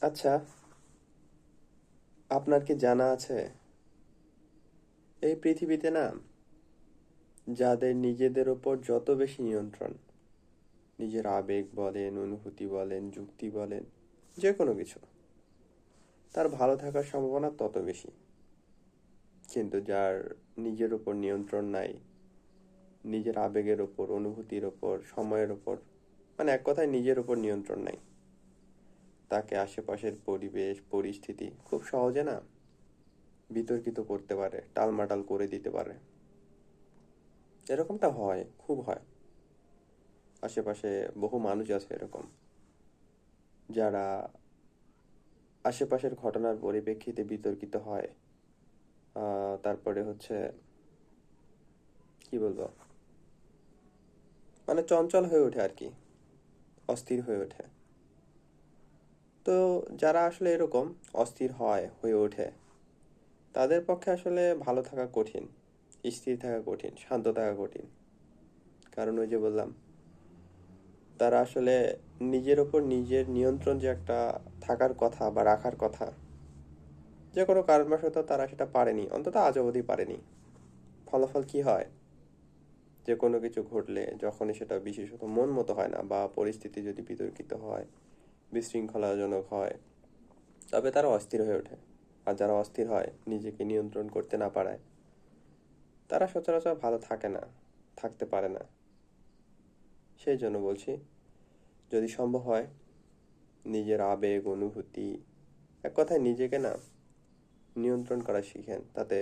আচ্ছা, আপনার কি জানা আছে এই পৃথিবীতে না, যাদের নিজেদের ওপর যত বেশি নিয়ন্ত্রণ, নিজের আবেগ বলেন, অনুভূতি বলেন, যুক্তি বলেন, যে কোনো কিছু, তার ভালো থাকার সম্ভাবনা তত বেশি। কিন্তু যার নিজের ওপর নিয়ন্ত্রণ নাই, নিজের আবেগের ওপর, অনুভূতির ওপর, সময়ের ওপর, মানে এক কথায় নিজের ওপর নিয়ন্ত্রণ নাই, তাকে আশেপাশের পরিবেশ পরিস্থিতি খুব সহজে না বিতর্কিত করতে পারে, টালমাটাল করে দিতে পারে। এরকমটা হয়, খুব হয়। আশেপাশে বহু মানুষ আছে এরকম, যারা আশেপাশের ঘটনার পরিপ্রেক্ষিতে বিতর্কিত হয়। তারপরে হচ্ছে, কি বলবো, মানে চঞ্চল হয়ে ওঠে আর কি, অস্থির হয়ে ওঠে। তো যারা আসলে এরকম অস্থির হয়, হয়ে ওঠে, তাদের পক্ষে আসলে ভালো থাকা কঠিন, স্থির থাকা কঠিন, শান্ত থাকা কঠিন। কারণ ওই যে বললাম, তারা আসলে নিজের ওপর নিজের নিয়ন্ত্রণ যে একটা থাকার কথা বা রাখার কথা, যে কোনো কারণবশত তারা সেটা পারেনি, অন্তত আজ অবধি পারেনি। ফলাফল কি হয়? যে কোনো কিছু ঘটলে যখনই সেটা বিশেষত মন মতো হয় না, বা পরিস্থিতি যদি বিতর্কিত হয়, বিশৃঙ্খলাজনক হয়, তবে তারা অস্থির হয়ে ওঠে। আর যারা অস্থির হয়, নিজেকে নিয়ন্ত্রণ করতে না পারায়, তারা সচরাচর ভালো থাকে না, থাকতে পারে না। সেই জন্য বলছি, যদি সম্ভব হয়, নিজের আবেগ অনুভূতি, এক কথায় নিজেকে না নিয়ন্ত্রণ করা শিখেন, তাতে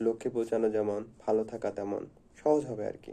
লক্ষ্যে পৌঁছানো যেমন, ভালো থাকা তেমন সহজ হবে আর কি।